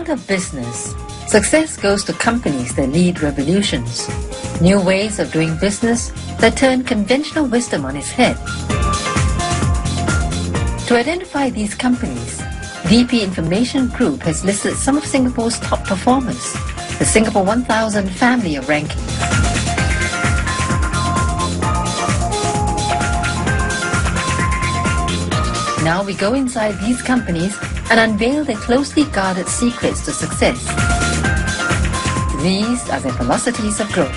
world of business, success goes to companies that lead revolutions, new ways of doing business that turn conventional wisdom on its head. To identify these companies, DP Information Group has listed some of Singapore's top performers, the Singapore 1000 family of rankings. Now we go inside these companies and unveil their closely guarded secrets to success. These are their velocities of growth.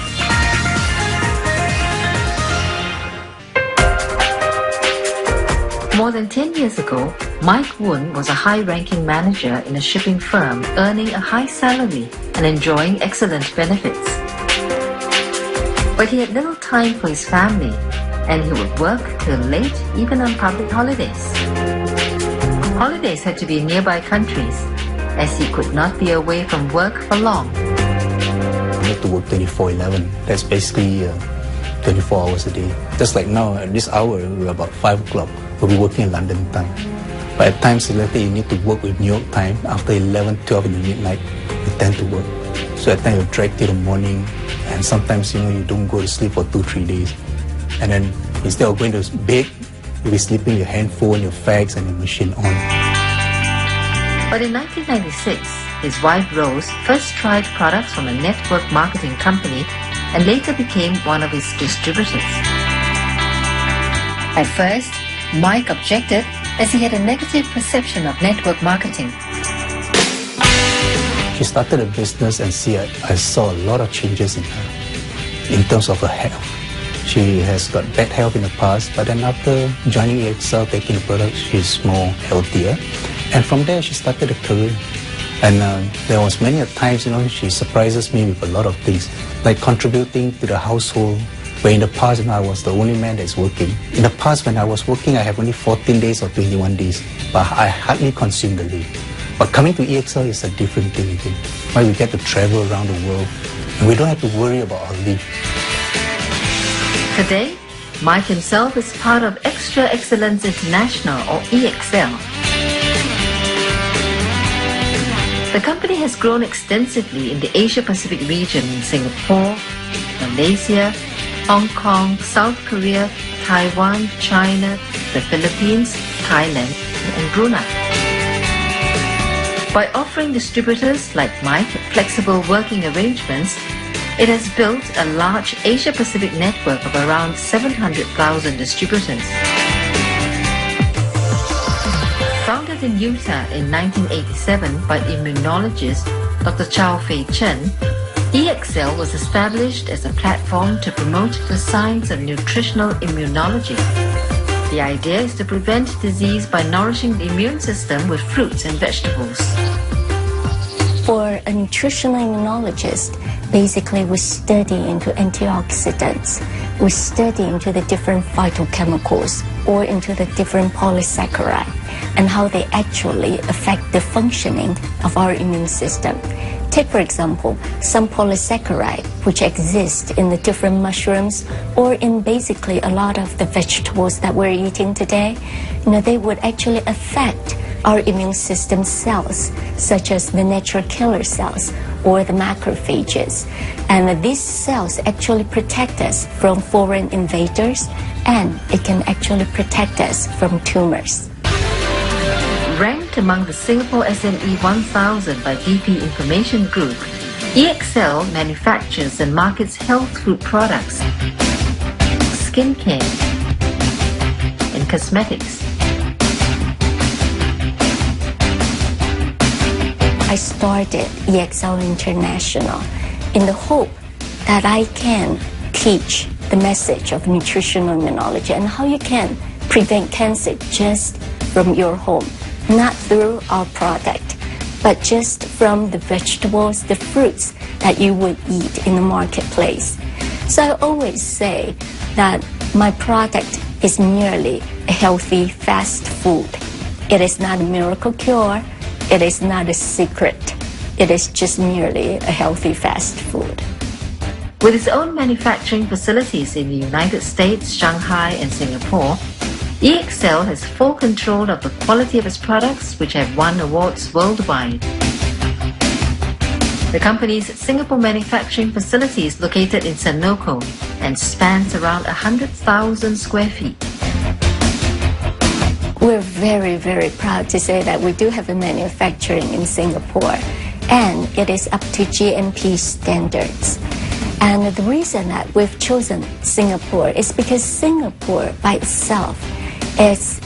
More than 10 years ago, Mike Woon was a high-ranking manager in a shipping firm, earning a high salary and enjoying excellent benefits. But he had little time for his family, and he would work till late, even on public holidays. Holidays had to be in nearby countries, as he could not be away from work for long. I need to work 24/11. That's basically 24 hours a day. Just like now, at this hour, we're about 5 o'clock. We'll be working in London time. But at times, let's say you need to work with New York time. After 11, 12 in the midnight, you tend to work. So at times, you'll drag till the morning, and sometimes, you don't go to sleep for 2-3 days. And then, instead of going to bed, you'll be sleeping your handphone, your fax, and your machine on. But in 1996, his wife Rose first tried products from a network marketing company and later became one of his distributors. At first, Mike objected as he had a negative perception of network marketing. She started a business and I saw a lot of changes in her, in terms of her health. She has got bad health in the past, but then after joining EXL, taking the products, she's more healthier. And from there, she started a career. And there was many times, she surprises me with a lot of things, like contributing to the household, where in the past, I was the only man that's working. In the past, when I was working, I have only 14 days or 21 days, but I hardly consume the leave. But coming to EXL is a different thing again, where we get to travel around the world, and we don't have to worry about our leave. Today, Mike himself is part of Extra Excellence International, or EXL. The company has grown extensively in the Asia-Pacific region in Singapore, Malaysia, Hong Kong, South Korea, Taiwan, China, the Philippines, Thailand, and Brunei. By offering distributors like Mike flexible working arrangements, it has built a large Asia-Pacific network of around 700,000 distributors. Founded in Utah in 1987 by immunologist Dr. Chow Fei Chen, EXL was established as a platform to promote the science of nutritional immunology. The idea is to prevent disease by nourishing the immune system with fruits and vegetables. For a nutritional immunologist, basically we study into antioxidants, we study into the different phytochemicals or into the different polysaccharides and how they actually affect the functioning of our immune system. Take, for example, some polysaccharide which exist in the different mushrooms or in basically a lot of the vegetables that we're eating today. They would actually affect our immune system cells, such as the natural killer cells or the macrophages. And these cells actually protect us from foreign invaders, and it can actually protect us from tumors. Ranked among the Singapore SME 1000 by DP Information Group, EXL manufactures and markets health food products, skincare, and cosmetics. I started EXL International in the hope that I can teach the message of nutritional immunology and how you can prevent cancer just from your home. Not through our product, but just from the vegetables, the fruits that you would eat in the marketplace. So I always say that my product is merely a healthy fast food. It is not a miracle cure. It is not a secret. It is just merely a healthy fast food. With its own manufacturing facilities in the United States, Shanghai, and Singapore, EXL has full control of the quality of its products, which have won awards worldwide. The company's Singapore manufacturing facility is located in Senoko and spans around 100,000 square feet. We're very, very proud to say that we do have a manufacturing in Singapore, and it is up to GMP standards. And the reason that we've chosen Singapore is because Singapore by itself has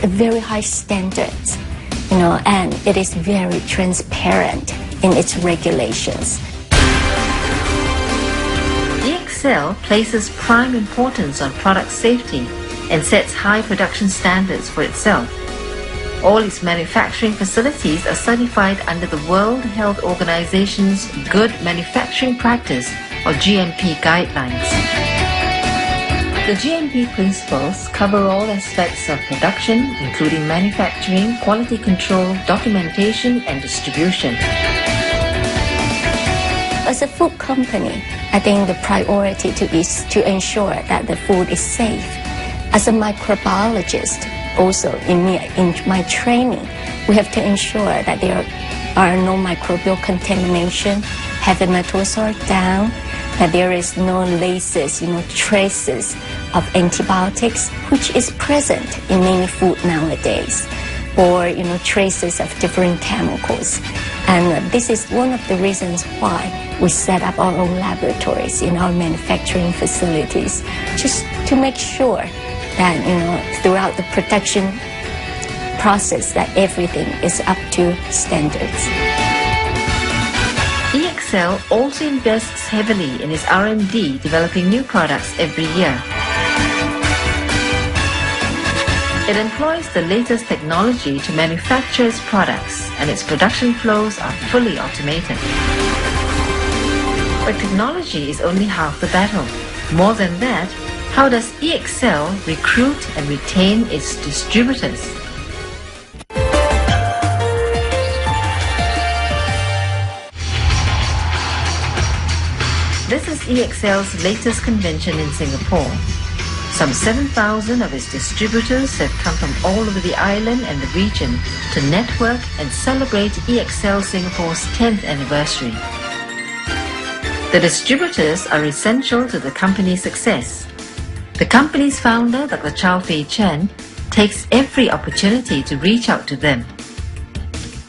a very high standards, and it is very transparent in its regulations. EXL places prime importance on product safety and sets high production standards for itself. All its manufacturing facilities are certified under the World Health Organization's Good Manufacturing Practice or GMP guidelines. The GMP principles cover all aspects of production, including manufacturing, quality control, documentation, and distribution. As a food company, I think the priority is to ensure that the food is safe. As a microbiologist, also in my training, we have to ensure that there are no microbial contamination, heavy metals are down, that there is no laces, traces of antibiotics, which is present in many food nowadays, or traces of different chemicals. And this is one of the reasons why we set up our own laboratories in our manufacturing facilities, just to make sure that throughout the production process that everything is up to standards. EXL also invests heavily in its R&D, developing new products every year. It employs the latest technology to manufacture its products, and its production flows are fully automated. But technology is only half the battle. More than that, how does EXL recruit and retain its distributors? This is EXL's latest convention in Singapore. Some 7,000 of its distributors have come from all over the island and the region to network and celebrate EXL Singapore's 10th anniversary. The distributors are essential to the company's success. The company's founder, Dr. Chow Fei Chen, takes every opportunity to reach out to them.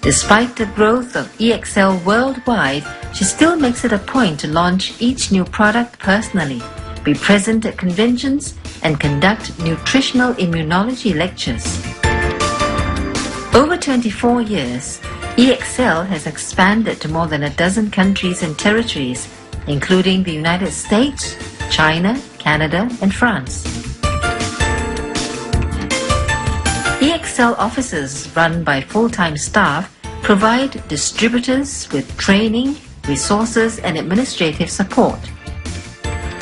Despite the growth of EXL worldwide, she still makes it a point to launch each new product personally, be present at conventions, and conduct nutritional immunology lectures. Over 24 years, EXL has expanded to more than a dozen countries and territories, including the United States, China, Canada, and France. EXL offices run by full-time staff provide distributors with training, resources, and administrative support.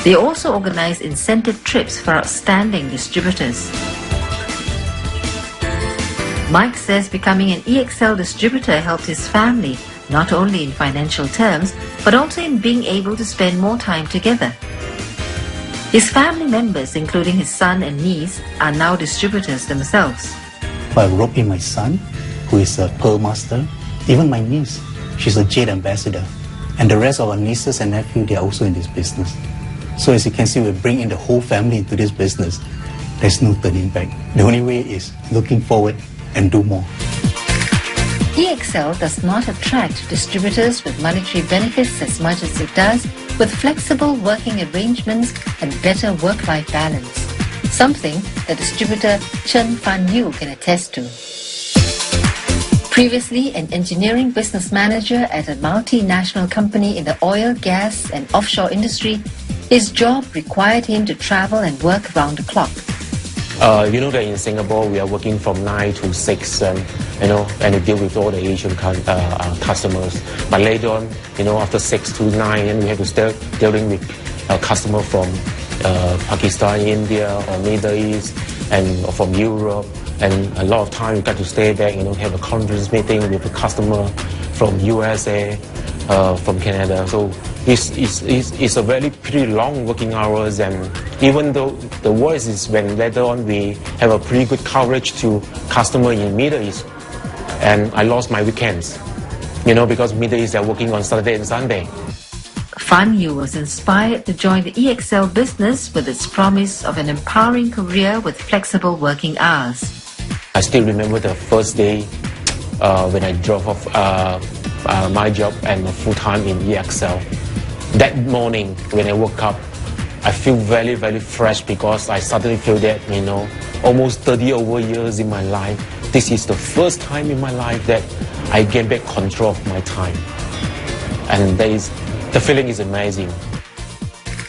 They also organize incentive trips for outstanding distributors. Mike says becoming an EXL distributor helped his family, not only in financial terms, but also in being able to spend more time together. His family members, including his son and niece, are now distributors themselves. I rope in my son, who is a pearl master, even my niece, she's a jade ambassador, and the rest of our nieces and nephews, they are also in this business. So as you can see, we bring in the whole family into this business. There's no turning back. The only way is looking forward and do more. EXL does not attract distributors with monetary benefits as much as it does with flexible working arrangements and better work-life balance, something that distributor Chen Fan Yu can attest to. Previously an engineering business manager at a multinational company in the oil, gas and offshore industry, his job required him to travel and work round the clock. You know that in Singapore we are working from 9 to 6 and we deal with all the Asian customers. But later on, after 6 to 9, and we have to start dealing with customers from Pakistan, India, or Middle East, and from Europe. And a lot of time you got to stay back, have a conference meeting with a customer from USA, from Canada. So it's a very pretty long working hours, and even though the worst is when later on we have a pretty good coverage to customer in Middle East, and I lost my weekends. because Middle East are working on Saturday and Sunday. Fan Yu was inspired to join the EXL business with its promise of an empowering career with flexible working hours. I still remember the first day when I drove off my job and full-time in EXL. That morning when I woke up, I feel very, very fresh because I suddenly feel that, almost 30 over years in my life, this is the first time in my life that I get back control of my time. And the feeling is amazing.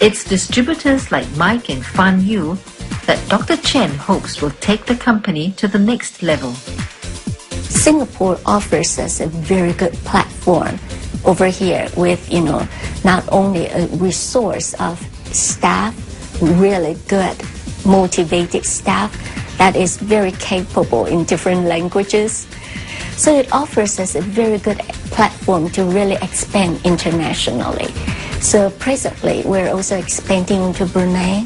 It's distributors like Mike and Fan Yu that Dr. Chen hopes will take the company to the next level. Singapore offers us a very good platform over here with, not only a resource of staff, really good, motivated staff that is very capable in different languages. So it offers us a very good platform to really expand internationally. So presently, we're also expanding into Brunei,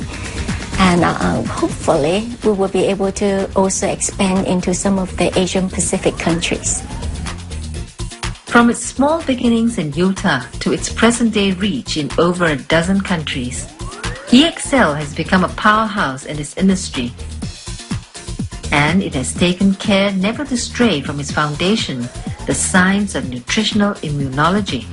and hopefully we will be able to also expand into some of the Asian Pacific countries. From its small beginnings in Utah to its present-day reach in over a dozen countries, EXL has become a powerhouse in its industry. And it has taken care never to stray from its foundation, the science of nutritional immunology.